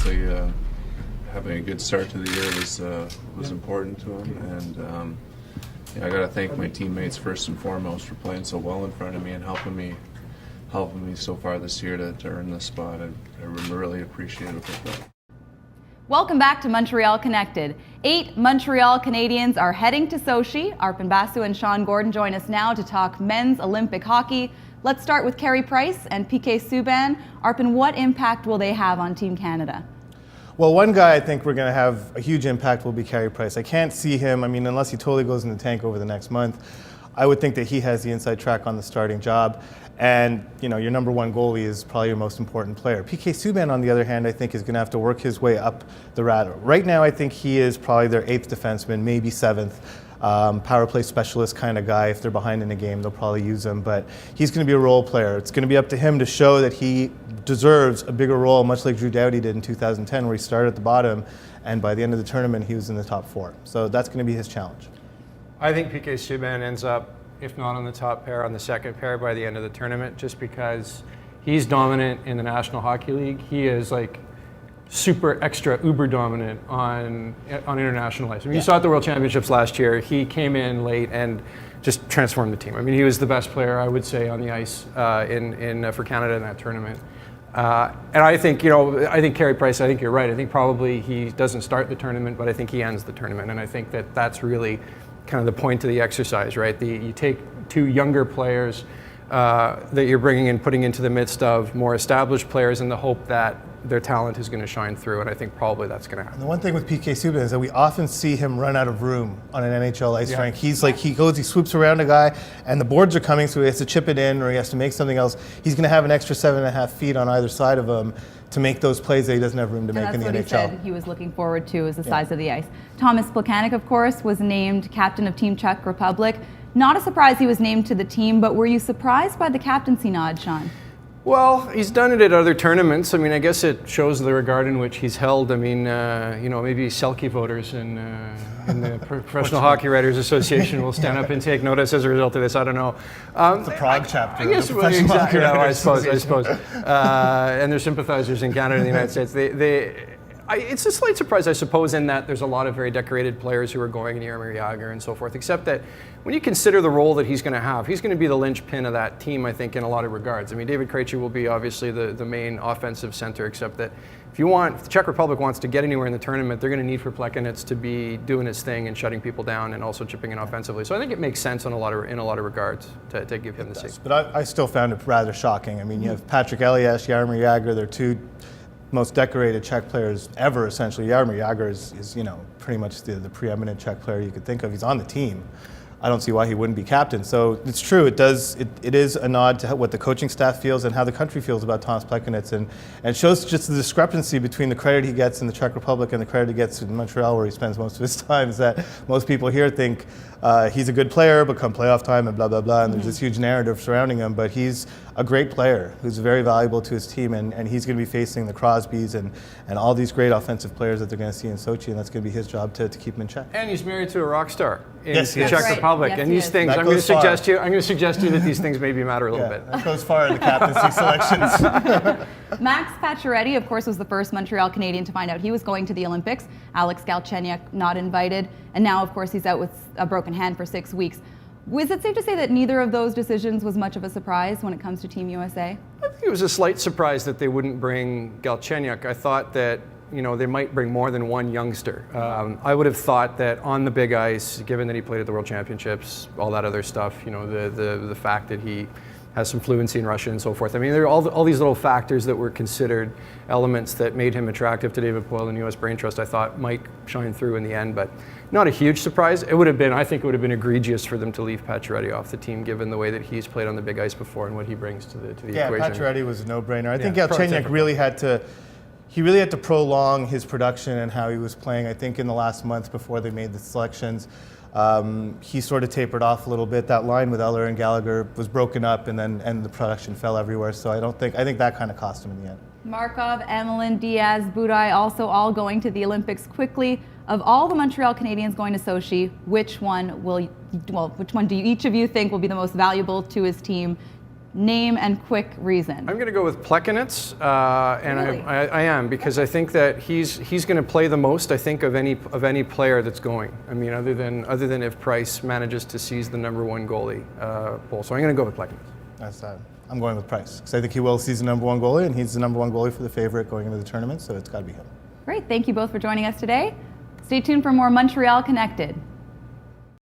obviously having a good start to the year was important to him, and I got to thank my teammates first and foremost for playing so well in front of me and helping me so far this year to earn this spot. I really appreciate it with that. Welcome back to Montreal Connected. 8 Montreal Canadiens are heading to Sochi. Arpon Basu and Sean Gordon join us now to talk men's Olympic hockey. Let's start with Carey Price and PK Subban. Arpon, what impact will they have on Team Canada? Well, one guy I think we're going to have a huge impact will be Carey Price. I can't see him, unless he totally goes in the tank over the next month, I would think that he has the inside track on the starting job. And, your number one goalie is probably your most important player. PK Subban, on the other hand, I think is going to have to work his way up the ladder. Right now, I think he is probably their 8th defenseman, maybe 7th. Power play specialist kind of guy. If they're behind in a game, they'll probably use him. But he's going to be a role player. It's going to be up to him to show that he deserves a bigger role, much like Drew Doughty did in 2010, where he started at the bottom, and by the end of the tournament, he was in the top 4. So that's going to be his challenge. I think PK Subban ends up, if not on the top pair, on the second pair by the end of the tournament, just because he's dominant in the National Hockey League. He is like super extra uber dominant on international ice. You saw at the World Championships last year, he came in late and just transformed the team. He was the best player, I would say, on the ice for Canada in that tournament. And I think, I think Carey Price, I think you're right. I think probably he doesn't start the tournament, but I think he ends the tournament. And I think that that's really kind of the point of the exercise, right? You take 2 younger players that you're bringing in, putting into the midst of more established players in the hope that their talent is going to shine through, and I think probably that's going to happen. And the one thing with PK Subban is that we often see him run out of room on an NHL ice rink. He's like, he swoops around a guy, and the boards are coming, so he has to chip it in or he has to make something else. He's going to have an extra 7.5 feet on either side of him to make those plays that he doesn't have room to make in the NHL. That's what he said he was looking forward to, is the size of the ice. Thomas Plekanec, of course, was named captain of Team Czech Republic. Not a surprise he was named to the team, but were you surprised by the captaincy nod, Sean? Well, he's done it at other tournaments. I guess it shows the regard in which he's held. Maybe Selke voters in the Professional Hockey Writers Association will stand up and take notice as a result of this. I don't know. The Prague chapter. I guess, exactly. I suppose. And their sympathizers in Canada and the United States. It's a slight surprise, I suppose, in that there's a lot of very decorated players who are going in Jaromir Jagr and so forth, except that when you consider the role that he's going to have, he's going to be the linchpin of that team, I think, in a lot of regards. David Krejci will be obviously the main offensive center, except that if the Czech Republic wants to get anywhere in the tournament, they're going to need for Plekanec to be doing his thing and shutting people down and also chipping in offensively. So I think it makes sense in a lot of regards to give him the seat. But I still found it rather shocking. You have Patrick Elias, Jaromir Jagr, they're 2 most decorated Czech players ever, essentially. Jaromir Jagr is pretty much the preeminent Czech player you could think of. He's on the team. I don't see why he wouldn't be captain. So it's true, it is a nod to what the coaching staff feels and how the country feels about Thomas Plekanec, and it shows just the discrepancy between the credit he gets in the Czech Republic and the credit he gets in Montreal, where he spends most of his time, is that most people here think he's a good player, but come playoff time and blah, blah, blah, and there's this huge narrative surrounding him, but he's a great player who's very valuable to his team, and he's going to be facing the Crosbys and all these great offensive players that they're going to see in Sochi, and that's going to be his job to keep him in check. And he's married to a rock star in the Yes. Czech Republic, Yes, and these things, I'm going to suggest to you that these things maybe matter a little bit. That goes far in the captaincy selections. Max Pacioretty, of course, was the first Montreal Canadian to find out he was going to the Olympics. Alex Galchenyuk not invited, and now, of course, he's out with a broken hand for 6 weeks. Was it safe to say that neither of those decisions was much of a surprise when it comes to Team USA? I think it was a slight surprise that they wouldn't bring Galchenyuk. I thought that they might bring more than one youngster. I would have thought that on the big ice, given that he played at the World Championships, all that other stuff, the fact that he has some fluency in Russian and so forth. There are all these little factors that were considered elements that made him attractive to David Poile and U.S. Brain Trust, I thought might shine through in the end, but not a huge surprise. I think it would have been egregious for them to leave Pacioretty off the team, given the way that he's played on the big ice before and what he brings to the equation. Yeah, Pacioretty was a no-brainer. I think Galchenyuk really had to prolong his production and how he was playing. I think in the last month before they made the selections, he sort of tapered off a little bit. That line with Eller and Gallagher was broken up, and the production fell everywhere. So I think that kind of cost him in the end. Markov, Emelin, Diaz, Budaj, also all going to the Olympics quickly. Of all the Montreal Canadiens going to Sochi, which one do each of you think will be the most valuable to his team? name and quick reason. I'm going to go with Plekanec, and Really? I am, because I think that he's going to play the most. I think of any player that's going. I mean, other than if Price manages to seize the #1 goalie pole. So I'm going to go with Plekanec. I'm going with Price because I think he will seize the #1 goalie, and he's the #1 goalie for the favorite going into the tournament. So it's got to be him. Great. Thank you both for joining us today. Stay tuned for more Montreal Connected.